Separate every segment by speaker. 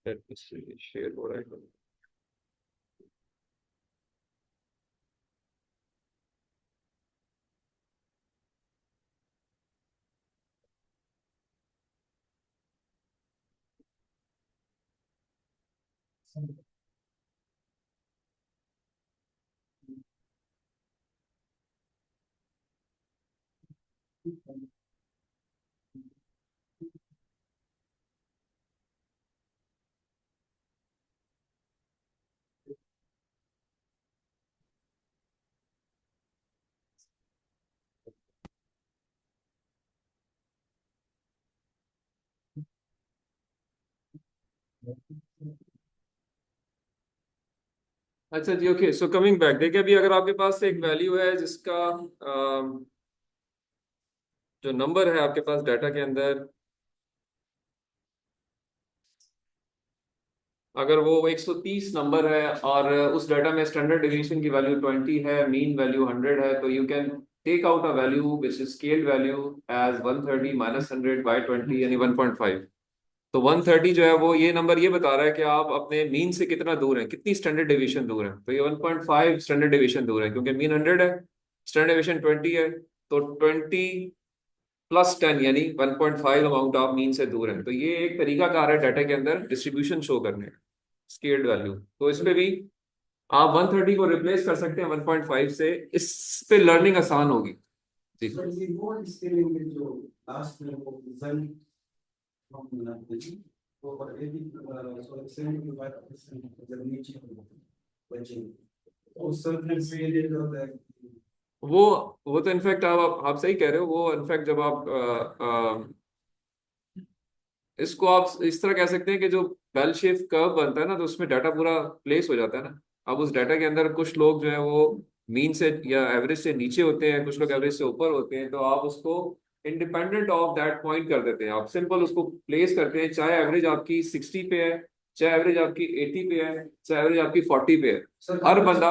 Speaker 1: Share हो रहा है। अच्छा जी, ओके। सो कमिंग बैक, देखिए अभी अगर आपके पास एक वैल्यू है जिसका जो नंबर है आपके पास डाटा के अंदर, अगर वो 130 नंबर है और उस डाटा में स्टैंडर्ड डिवीजन की वैल्यू 20 है, मीन वैल्यू 100 है, तो you can take out a value which is scaled value as 130 minus 100 by 20 यानी 1.5। तो 130 जो है वो ये नंबर ये बता रहा है कि आप अपने मीन से कितना दूर हैं, कितनी स्टैंडर्ड डिवीजन दूर है। तो ये 1.5 स्टैंडर्ड डिवीजन दूर है, क्योंकि मीन 100 है, स्टैंडर्ड डिवीजन 20 है। तो 20 प्लस 10 यानी 1.5 अमाउंट ऑफ मीन से दूर है। तो ये एक तरीका कार है डाटा के अंदर डिस्ट्रीब्यूशन शो करने का, स्केल्ड वैल्यू। तो इसमें भी आप 130 को रिप्लेस कर सकते हैं 1.5 से, इस पे लर्निंग आसान होगी। जी।
Speaker 2: सर ये वो इसके लिए जो लास्ट में वो रिजल्ट हम बनाते हैं तो और यदि सॉल्यूशन के बाद जब नीचे बचे तो उस सर्कल से ये होता है
Speaker 1: वो वो तो इनफैक्ट आप सही कह रहे हो। वो इनफैक्ट जब आप इसको आप इस तरह कह सकते हैं कि जो बेल शेप कर्व बनता है ना, तो उसमें डाटा पूरा प्लेस हो जाता है ना। अब उस डाटा के अंदर कुछ लोग जो है वो मीन से या एवरेज से नीचे होते हैं, कुछ लोग एवरेज से ऊपर होते हैं, तो आप उसको इंडिपेंडेंट ऑफ दैट पॉइंट कर देते हैं। आप सिंपल उसको प्लेस करते हैं, चाहे एवरेज आपकी 60 पे है, चाहे एवरेज आपकी 80 पे है, चाहे एवरेज आपकी 40 पे है।
Speaker 2: सर
Speaker 1: हर बंदा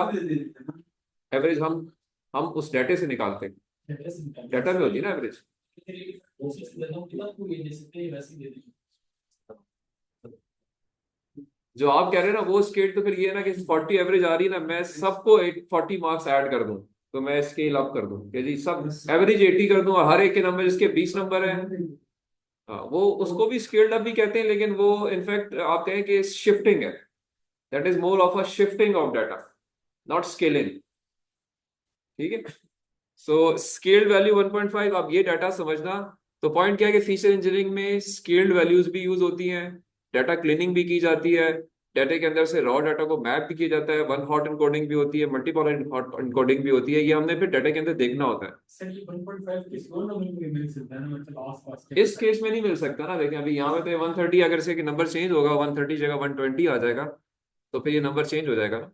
Speaker 1: एवरेज हम उस डाटे से निकालते हैं। डाटा में होती है ना एवरेज। जो आप कह रहे हैं ना वो स्केल, तो फिर ये है ना कि 40 एवरेज आ रही है ना, मैं सबको 40 मार्क्स ऐड कर दूं, तो मैं स्केल अप कर दूं कि जी सब एवरेज 80 कर दूं, और हर एक के नंबर जिसके 20 नंबर है, हाँ, वो उसको भी स्केल्ड अप भी कहते हैं, लेकिन वो इनफैक्ट आप कहें कि शिफ्टिंग है। That is more of a shifting of data, not scaling. ठीक है। सो स्केल्ड वैल्यू 1.5, आप ये डाटा समझना। तो पॉइंट क्या है कि फीचर इंजीनियरिंग में स्केल्ड वैल्यूज भी यूज होती हैं, डाटा क्लीनिंग भी की जाती है, डाटा के अंदर से रॉ डाटा को मैप भी किया जाता है, वन हॉट एन्कोडिंग भी होती है, मल्टीपल हॉट एन्कोडिंग भी होती है। ये हमने फिर डाटा के अंदर देखना होता है।
Speaker 2: सर ये 1.5 किस दोनों नंबर में मिल सकता है ना, मतलब आसपास
Speaker 1: इस केस में नहीं मिल सकता ना। देखें अभी यहाँ पे तो 130, अगर से कि नंबर चेंज होगा, 130 जगह 120 आ जाएगा, तो फिर ये नंबर चेंज हो जाएगा ना।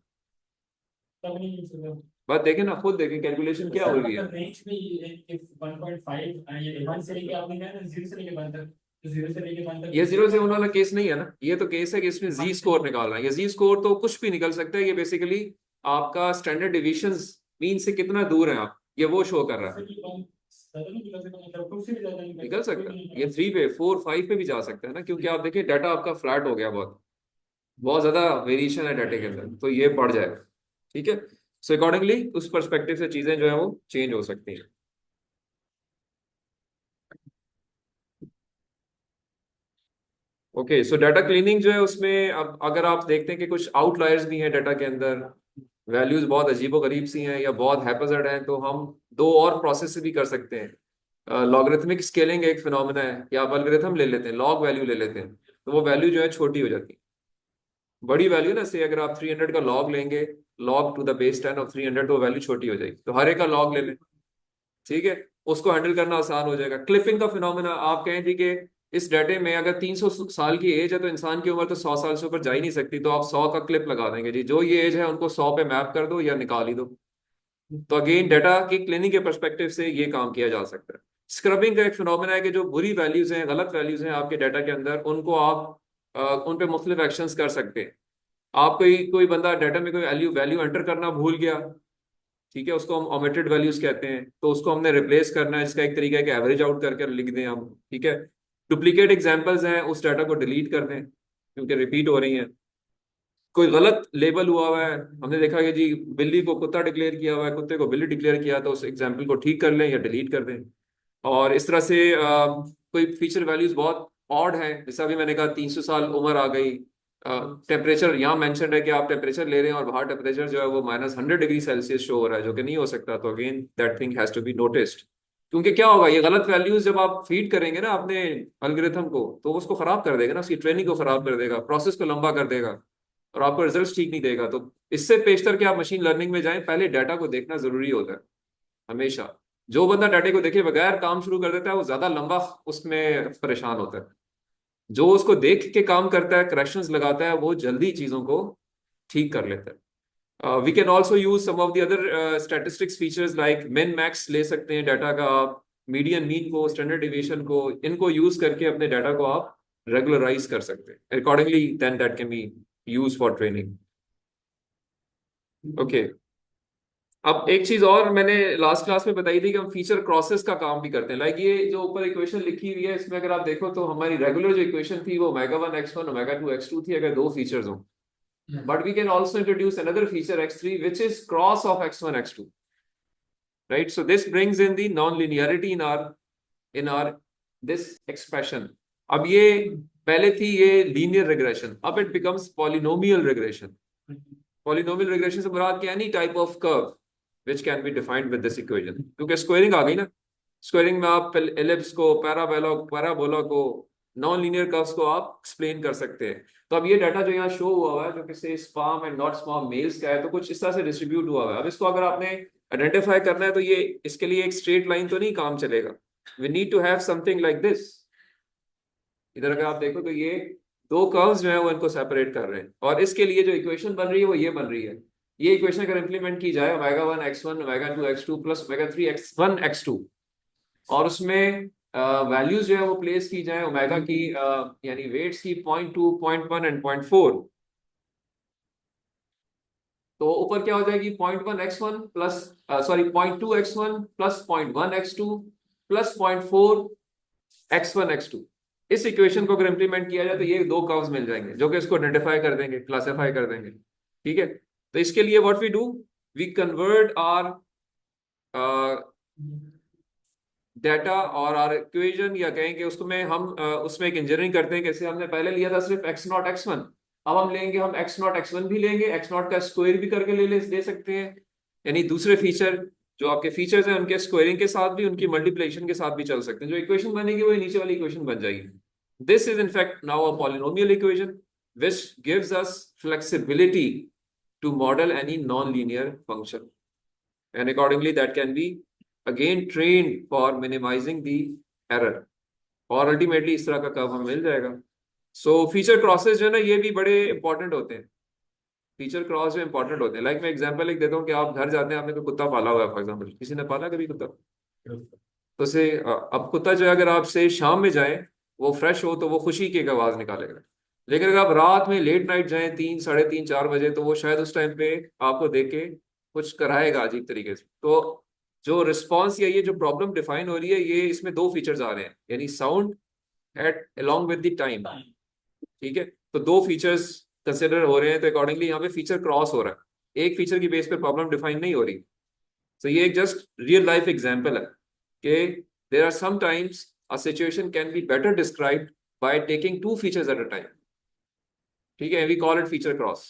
Speaker 2: तब नहीं मिल सकता।
Speaker 1: बात देखें ना, खुद देखें कैलकुलेशन क्या हो
Speaker 2: सर
Speaker 1: रही है।
Speaker 2: मतलब रेंज में ये 1.5 ये 1 से लेके आपने कहा ना 0 से लेके 1 तक, तो 0 से लेके 1 तक
Speaker 1: ये जीरो से होने वाला केस नहीं है ना, ये तो केस है कि इसमें जी स्कोर निकालना है। ये जी स्कोर तो कुछ भी निकल सकता है, ये बेसिकली आपका स्टैंडर्ड डिविएशन मीन से कितना दूर है आप, ये वो शो कर रहा है।
Speaker 2: सर ये 1 ज्यादा नहीं निकल सकता, मतलब 2 से भी ज्यादा
Speaker 1: निकल
Speaker 2: कोई
Speaker 1: सकता
Speaker 2: भी
Speaker 1: है
Speaker 2: नहीं
Speaker 1: ये
Speaker 2: निकल
Speaker 1: 3 पे 4 5 पे भी जा सकता है ना, क्योंकि आप देखिए डाटा आपका फ्लैट हो गया, बहुत बहुत ज्यादा वेरिएशन है डाटे के अंदर, तो ये बढ़ जाएगा। ठीक है। सो अकॉर्डिंगली उस परस्पेक्टिव से चीजें जो है वो चेंज हो सकती हैं। ओके। सो डाटा क्लीनिंग जो है उसमें अब अगर आप देखते हैं कि कुछ आउटलायर्स भी हैं डाटा के अंदर, वैल्यूज बहुत अजीबोगरीब सी हैं या बहुत हैपोजेड हैं, तो हम दो और प्रोसेस से भी कर सकते हैं। लॉगरिथमिक स्केलिंग एक फिनोमेना है, या आप एल्गोरिथम ले लेते हैं, लॉग वैल्यू ले लेते हैं, तो वो वैल्यू जो है छोटी हो जाती है। बड़ी वैल्यू ना, से अगर आप 300 का लॉग लेंगे, log to the base 10 of 300, तो वैल्यू छोटी हो जाएगी। तो हर एक का लॉग ले लें, ठीक है, उसको हैंडल करना आसान हो जाएगा। क्लिपिंग का फिनोमेना, आप कहें थी कि इस डाटे में अगर 300 साल की एज है, तो इंसान की उम्र तो 100 साल से ऊपर जा ही नहीं सकती, तो आप 100 का क्लिप लगा देंगे जी, जो ये एज है उनको 100 पे मैप कर दो या निकाल ही दो। तो अगेन डाटा की क्लीनिंग के परस्पेक्टिव से ये काम किया जा सकता है। स्क्रबिंग का एक फिनोमेना है कि जो बुरी वैल्यूज हैं, गलत वैल्यूज हैं आपके डाटा के अंदर, उनको आप उन पे मुख्तलिफ एक्शंस कर सकते हैं। आप कोई कोई बंदा डाटा में कोई वैल्यू वैल्यू एंटर करना भूल गया, ठीक है, उसको हम ओमिटेड वैल्यूज कहते हैं, तो उसको हमने रिप्लेस करना है, इसका एक तरीका है कि एवरेज आउट करके लिख दें हम। ठीक है। डुप्लीकेट एग्जांपल्स हैं, उस डाटा को डिलीट कर दें। क्योंकि रिपीट हो रही हैं। कोई गलत लेबल हुआ हुआ है, हमने देखा कि जी बिल्ली को कुत्ता डिक्लेयर किया हुआ है, कुत्ते को बिल्ली डिक्लेयर किया, तो उस एग्जाम्पल को ठीक कर लें या डिलीट कर दें। और इस तरह से कोई फीचर वैल्यूज बहुत ऑड है, जैसा अभी मैंने कहा 300 साल उम्र आ गई। टेम्परेचर यहाँ मेंशन है कि आप टेम्परेचर ले रहे हैं और बाहर टेम्परेचर जो है वो -100 डिग्री सेल्सियस शो हो रहा है, जो कि नहीं हो सकता। तो again that thing has to be noticed. क्योंकि क्या होगा, ये गलत वैल्यूज जब आप फीड करेंगे ना अपने एल्गोरिथम को, तो वो उसको खराब कर देगा ना, उसकी ट्रेनिंग को खराब कर देगा, प्रोसेस को लंबा कर देगा, और आपको रिजल्ट ठीक नहीं देगा। तो इससे पेशतर के आप मशीन लर्निंग में जाएं, पहले डाटा को देखना जरूरी होता है हमेशा। जो बंदा डाटा को देखे बगैर काम शुरू कर देता है वो ज्यादा लंबा उसमें परेशान होता है। जो उसको देख के काम करता है, करेक्शंस लगाता है, वो जल्दी चीजों को ठीक कर लेता है। We can also use some of the other statistics features like min max ले सकते हैं डाटा का आप, मीडियन मीन को, स्टैंडर्ड डिविएशन को, इनको यूज करके अपने डाटा को आप रेगुलराइज कर सकते हैं accordingly, then that can be use for training. Okay, अब एक चीज और मैंने लास्ट क्लास में बताई थी कि हम फीचर क्रॉसेस का काम भी करते हैं। लाइक ये जो ऊपर इक्वेशन लिखी हुई है, इसमें अगर आप देखो तो हमारी रेगुलर जो इक्वेशन थी वो ओमेगा 1 x1 ओमेगा 2 x2 थी, अगर दो फीचर्स हों। But we can also introduce another feature x3 which is cross of x1 x2, right? So this brings in the non linearity in our this expression. अब ये पहले थी ये linear regression, अब it becomes polynomial regression. Polynomial regression से मुराद क्या है? Any type of curve which can be defined with this equation, क्योंकि स्क्वायरिंग आ गई ना। स्क्वायरिंग में आप एलिप्स को, पैराबोला को, नॉन लीनियर कर्व्स को आप एक्सप्लेन कर सकते हैं। तो अब ये डाटा जो यहाँ शो हुआ है, जो कि से spam and not spam mails का है, तो कुछ इस तरह से डिस्ट्रीब्यूट हुआ है। अब इसको अगर आपने आइडेंटिफाई करना है, तो ये इसके लिए एक स्ट्रेट लाइन तो नहीं काम चलेगा। We need to have something like this. इधर अगर आप देखो तो ये दो कर्व्स जो है वो इनको सेपरेट कर रहे हैं, और इसके लिए जो इक्वेशन बन रही है वो ये बन रही है। ये इक्वेशन अगर इंप्लीमेंट की जाए omega 1 x1 omega 2 x2 plus omega 3 x1 x2, और उसमें वैल्यूज जो है वो प्लेस की जाए ओमेगा की, यानी वेट्स की 0.2 0.1 एंड 0.4, तो ऊपर क्या हो जाएगी 0.1 x1 plus, sorry 0.2 x1 plus 0.1 x2 plus 0.4 x1 x2। इस इक्वेशन को अगर इंप्लीमेंट किया जाए तो ये दो कर्व्स मिल जाएंगे जो कि इसको आइडेंटिफाई कर देंगे, क्लासिफाई कर देंगे। ठीक है, तो इसके लिए what we do, we convert our data और आर इक्वेशन, या कहेंगे उसको में हम उसमें एक इंजीनियरिंग करते हैं। कैसे? हमने पहले लिया था सिर्फ x0 x1, अब हम लेंगे, हम x0 x1 भी लेंगे, x0 का स्क्वायर भी करके ले सकते हैं। यानी दूसरे फीचर जो आपके फीचर्स हैं उनके स्क्वायरिंग के साथ भी, उनकी मल्टीप्लिकेशन के साथ भी चल सकते हैं। जो इक्वेशन बनेगी वो नीचे वाली इक्वेशन बन जाएगी। This is in fact now a polynomial equation which gives us flexibility to model any non-linear function, and accordingly that can be again trained for minimizing the error, और अल्टीमेटली इस तरह का कर्व हमें मिल जाएगा। सो feature crosses जो है ना, ये भी बड़े इंपॉर्टेंट होते हैं। फीचर क्रॉस जो इंपॉर्टेंट होते हैं, लाइक मैं एग्जांपल एक देता हूँ कि आप घर जाते हैं, आपने कोई कुत्ता पाला हुआ है, फॉर एग्जांपल किसी ने पाला कभी कुत्ता, तो से अब कुत्ता जो है अगर आपसे शाम में जाए, वो फ्रेश हो, तो वो खुशी की एक आवाज निकालेगा। लेकिन अगर आप रात में लेट नाइट जाएं 3 3:30 4 बजे, तो वो शायद उस टाइम पे आपको देख के कुछ कराएगा अजीब तरीके से। तो जो रिस्पॉन्स या ये जो प्रॉब्लम डिफाइन हो रही है, ये इसमें दो फीचर्स आ रहे हैं, यानी sound eight along with the time. ठीक है, तो दो फीचर्स कंसिडर हो रहे हैं, तो अकॉर्डिंगली यहाँ पे फीचर क्रॉस हो रहा है, एक फीचर की बेस पे प्रॉब्लम डिफाइन नहीं हो रही। तो ये एक जस्ट रियल लाइफ एग्जांपल है कि there are sometimes a situation can be better described by taking two features at a time। ठीक है, we call it feature cross।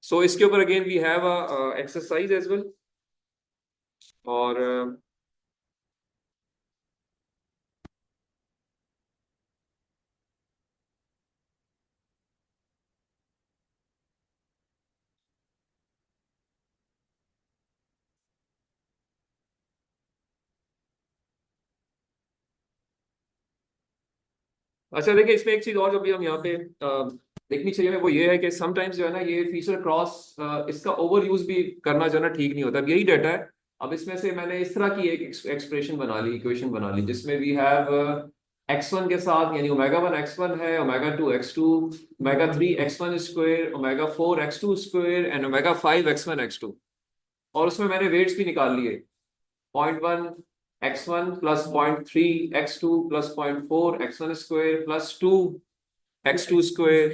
Speaker 1: so इसके ऊपर again we have a exercise as well, और अच्छा देखिए, इसमें एक चीज और जो भी हम यहाँ पे देखनी चाहिए हमें, वो ये है कि समटाइम्स जो है ना ये फीचर क्रॉस, इसका ओवर यूज भी करना जो है ना ठीक नहीं होता। अब यही डाटा है, अब इसमें से मैंने इस तरह की एक एक्सप्रेशन बना ली, इक्वेशन बना ली, जिसमें वी हैव x1 के साथ, यानी ओमेगा 1 x1 है, omega 2 x2, omega 3 x1 square, omega 4 x2 square and omega 5 x1 x2। और उसमें मैंने वेट्स भी निकाल लिए, 0.1 x1 plus 0.3 x2 plus 0.4 x1 square plus 2 x2 square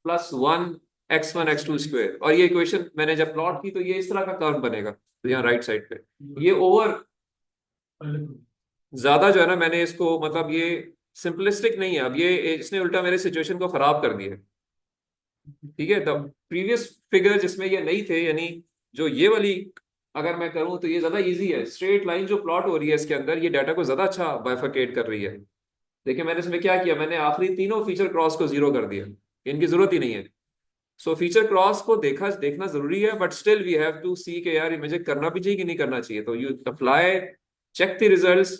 Speaker 1: plus 1 x1 x2 square, और ये इक्वेशन मैंने जब प्लॉट की तो ये इस तरह का कर्व बनेगा, तो यहाँ राइट साइड पे ये ओवर ज्यादा जो है ना, मैंने इसको मतलब ये सिंपलिस्टिक नहीं है, अब ये इसने उल्टा मेरे सिचुएशन को खराब कर दिया। ठीक है, द प्रीवियस फिगर जिसमें ये नहीं थे, यानी जो ये वाली अगर मैं करूं तो ये ज्यादा इजी है, स्ट्रेट लाइन जो प्लॉट हो रही है इसके अंदर ये डाटा को ज्यादा अच्छा बाइफरकेट कर रही है। देखिए मैंने इसमें क्या किया, मैंने आखिरी तीनों फीचर क्रॉस को जीरो कर दिया, इनकी जरूरत ही नहीं है। सो फीचर क्रॉस को देखना जरूरी है, but still we have to see के यार ये मुझे करना भी चाहिए कि नहीं करना चाहिए, तो you apply, check the results,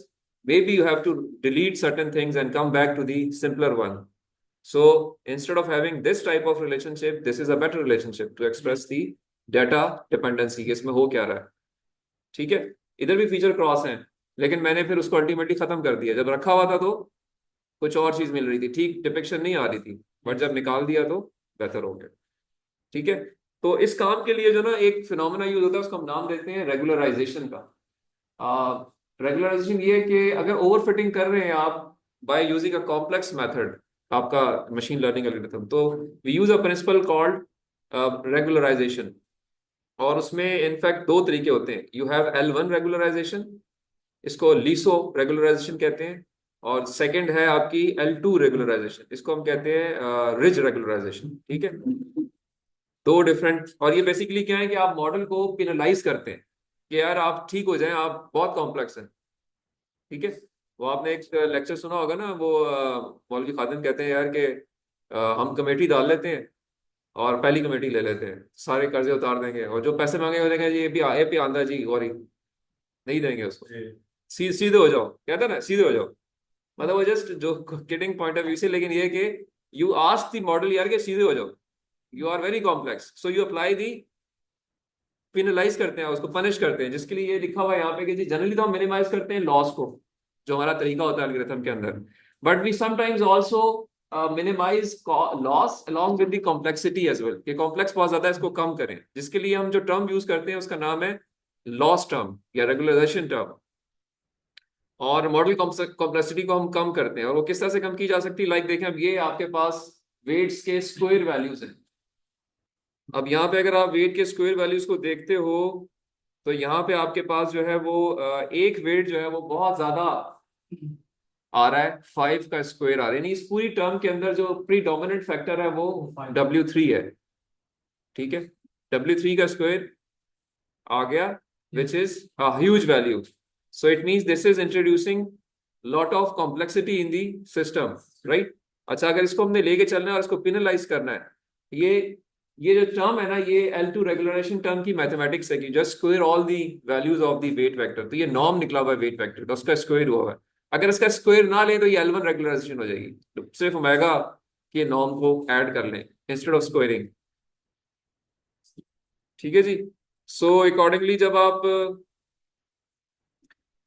Speaker 1: maybe you have to delete certain things and come back to the simpler one. So instead of having this type of relationship, this is a better relationship to express the data dependency कि इसमें हो क्या रहा है। ठीक है, इधर भी फीचर क्रॉस है, लेकिन मैंने फिर उसको अल्टीमेटली खत्म कर दिया। जब रखा हुआ था तो कुछ और चीज मिल रही थी, ठीक डिपिक्शन नहीं आ रही थी, बट जब निकाल दिया तो बेहतर हो गया। ठीक है, तो इस काम के लिए जो ना एक फिनोमेना यूज होता है उसको हम नाम देते हैं रेगुलराइजेशन का। रेगुलराइजेशन ये है कि अगर ओवरफिटिंग कर रहे हैं आप by using a complex method, आपका मशीन लर्निंग एल्गोरिथम, तो we use a principle called regularization. और उसमें इनफैक्ट दो तरीके होते हैं, यू हैव L1 रेगुलराइजेशन, इसको लीसो रेगुलराइजेशन कहते हैं, और सेकंड है आपकी L2 रेगुलराइजेशन, इसको हम कहते हैं रिज रेगुलराइजेशन। ठीक है, दो डिफरेंट, और ये बेसिकली क्या है कि आप मॉडल को पिनलाइज करते हैं कि यार आप ठीक हो जाएं, आप बहुत कॉम्प्लेक्स हैं। ठीक है, वो आपने एक लेक्चर सुना होगा ना, वो मौलवी खादिम कहते हैं यार कि हम कमेटी डाल लेते हैं और पहली कमेटी ले लेते हैं, सारे कर्जे उतार देंगे और जो पैसे मांगे वो देंगे जी ये भी आंदा जी गौरी, नहीं देंगे उसको, सीधे हो जाओ, कहते हैं ना सीधे हो जाओ, मतलब वो जस्ट जो किडिंग पॉइंट ऑफ व्यू से, लेकिन ये कि यू आस्क द मॉडल यार के सीधे हो जाओ, you are very complex, so you apply the, penalize करते हैं उसको, पनिश करते हैं, जिसके लिए ये लिखा हुआ है यहाँ पे कि जी जनरली तो हम मिनिमाइज करते हैं लॉस को, जो हमारा तरीका होता है एल्गोरिथम के अंदर, but we sometimes also minimize loss along with the complexity as well, कि कॉम्प्लेक्स बहुत ज्यादा है इसको कम करें, जिसके लिए हम जो टर्म यूज करते हैं उसका नाम है लॉस टर्म या रेगुलराइजेशन टर्म, और मॉडल कॉम्प्लेक्सिटी को हम कम करते हैं। और वो किस तरह से कम की जा सकती है, लाइक देखें अब ये आपके पास वेट्स के स्क्वायर वैल्यूज हैं, अब यहाँ पे अगर आप वेट के स्क्वायर वैल्यूज को देखते हो तो यहाँ पे आपके पास जो है वो एक वेट जो है वो बहुत ज्यादा आ रहा है, 5 का स्क्वायर आ रहा है, यानी इस पूरी टर्म के अंदर जो प्रीडोमिनेंट फैक्टर है वो W3 है। ठीक है, W3 का स्क्वायर आ गया, which is a huge value, so it means this is introducing lot of complexity in the system, right. अच्छा, अगर इसको हमने लेके चलना है और इसको पिनलाइज करना है, ये ये जो टर्म है ना, ये L2 रेगुलराइजेशन टर्म की मैथमेटिक्स है कि just square all the values of the weight vector, तो ये नॉर्म निकला हुआ है वेट वेक्टर का, उसका स्क्वायर हुआ है, अगर इसका स्क्वायर ना ले तो ये L1 रेगुलराइजेशन हो जाएगी, तो सिर्फ ओमेगा के नॉर्म को ऐड कर लें इंस्टेड ऑफ स्क्वायरिंग। ठीक है जी, सो अकॉर्डिंगली जब आप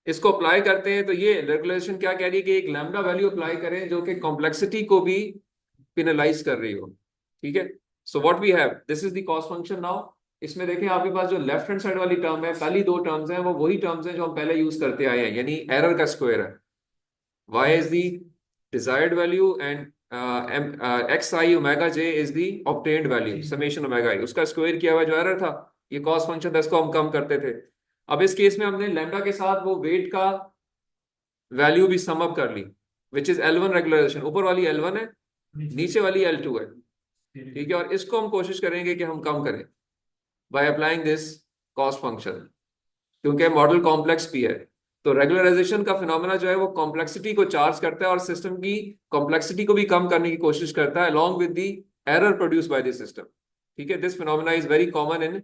Speaker 1: इसको अप्लाई करते हैं तो ये रेगुलेशन क्या कह रही है कि एक लैम्डा वैल्यू अप्लाई करें जो कि कॉम्प्लेक्सिटी को भी पिनलाइज कर रही हो। ठीक है, so what we have, this is the cost function now. इसमें देखें आपके पास जो लेफ्ट हैंड साइड वाली टर्म है, पहली दो टर्म्स हैं वो वही टर्म्स हैं जो हम पहले यूज करते आए हैं, यानी एरर का स्क्वायर है, y is the desired value and xi omega j is the obtained value summation omega i, उसका स्क्वायर किया हुआ जो एरर था, ये कॉस्ट फंक्शन था, इसको हम कम करते थे। अब इस केस में हमने लैम्डा के साथ वो वेट का वैल्यू भी सम अप कर ली, विच इज L1 रेगुलराइजेशन, ऊपर वाली L1 है, नीचे वाली L2 है। ठीक है, और इसको हम कोशिश करेंगे कि हम कम करें by applying this cost function, क्योंकि मॉडल कॉम्प्लेक्स भी है, तो रेगुलराइजेशन का फिनोमेना जो है वो कॉम्प्लेक्सिटी को चार्ज करता है और सिस्टम की कॉम्प्लेक्सिटी को भी कम करने की कोशिश करता है along with the error produce by the system. ठीक है, this phenomena is very common in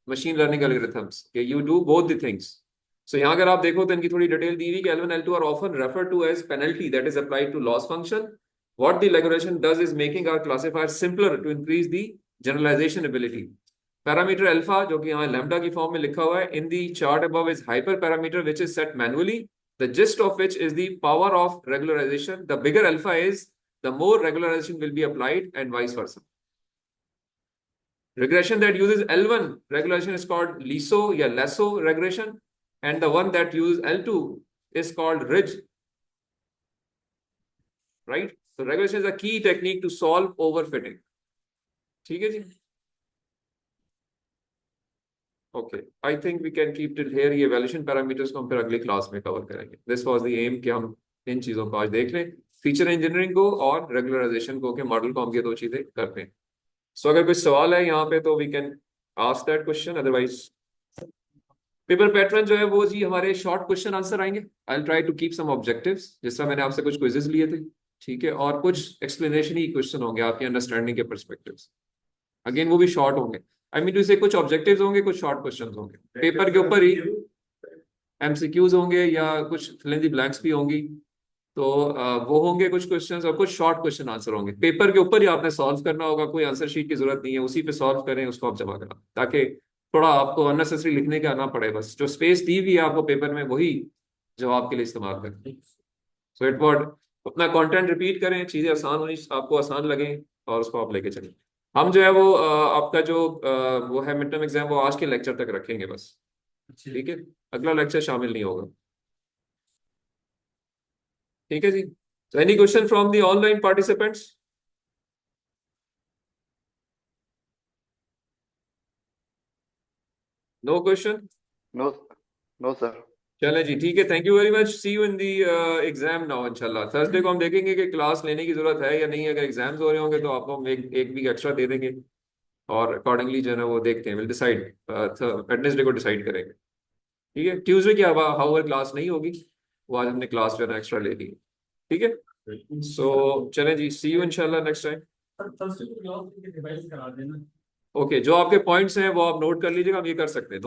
Speaker 1: machine learning algorithms कि you do both the things. So यहाँ अगर आप देखो तो इनकी थोड़ी डिटेल दी हुई कि L1 L2 are often refer to as penalty that is applied to loss function. What the regulation does is making our classifier simpler to increase the generalization ability. Parameter alpha जो कि यहाँ lambda की form में लिखा हुआ है in the chart above is hyper parameter which is set manually, the gist of which is the power of regularisation, the bigger alpha is the more regularisation will be applied and vice versa. Regression that uses L1 regulation is called LISO या LASSO regression, and the one that uses L2 is called ridge, right? So regression is a key technique to solve overfitting. ठीक है जी. Okay, I think we can keep it here. ये valuation parameters को हम फिर अगली class में cover करेंगे. दिस वाज द एम कि हम इन चीज़ों को आज देख लें, फीचर इंजीनियरिंग को और रेगुलराइजेशन को, कि मॉडल को हम ये दो चीज़ें करते हैं. सो अगर कोई सवाल है यहाँ पे तो we can ask that question. Otherwise paper pattern जो है वो जी हमारे शॉर्ट क्वेश्चन आंसर आएंगे. I will try to keep some objectives, जिस तरह मैंने आपसे कुछ क्विजेस लिए थे. ठीक है, और कुछ एक्सप्लेनेशन ही क्वेश्चन होंगे आपकी अंडरस्टैंडिंग के परस्पेक्टिव्स. अगेन वो भी शॉर्ट होंगे. आई मीन टू से कुछ ऑब्जेक्टिव्स होंगे, कुछ शॉर्ट क्वेश्चंस होंगे पेपर के ऊपर ही. एमसीक्यूज होंगे या कुछ फिल इन द ब्लैंक्स भी होंगी. तो वो होंगे कुछ क्वेश्चंस, और कुछ शॉर्ट क्वेश्चन आंसर होंगे. पेपर के ऊपर ही आपने सॉल्व करना होगा, कोई आंसर शीट की जरूरत नहीं है, उसी पे सॉल्व करें, उसको आप जमा करा, ताकि थोड़ा आपको अननेसेसरी लिखने का ना पड़े. बस जो स्पेस दी हुई है आपको पेपर में, वही जवाब के लिए इस्तेमाल करें. सो इट वर्ड अपना कंटेंट रिपीट करें, चीजें आसान होनी, आपको आसान लगे, और उसको आप लेके चलें. हम जो है वो आपका जो वो है मिड टर्म एग्जाम, वो आज के लेक्चर तक रखेंगे बस. ठीक है, अगला लेक्चर शामिल नहीं होगा. ठीक है जी. So any question from the online participants? No question?
Speaker 3: No no sir.
Speaker 1: चलें जी, ठीक है. Thank you very much. See you in the exam now. इंशाल्लाह थर्सडे को हम देखेंगे कि क्लास लेने की जरूरत है या नहीं. अगर एग्जाम्स हो रहे होंगे तो आपको हम एक वीक एक्स्ट्रा दे देंगे, और अकॉर्डिंगली जो है ना वो देखते हैं. विल डिसाइड वेडनेसडे को डिसाइड करेंगे. ठीक है, ट्यूसडे की हाउवर क्लास नहीं होगी, वो आज हमने क्लास जो है ना एक्स्ट्रा ले ली है. ठीक है. सो चलें जी, सी यू इंशाल्लाह नेक्स्ट टाइम. ओके, जो आपके पॉइंट्स हैं वो आप नोट कर लीजिएगा. हम ये कर सकते हैं.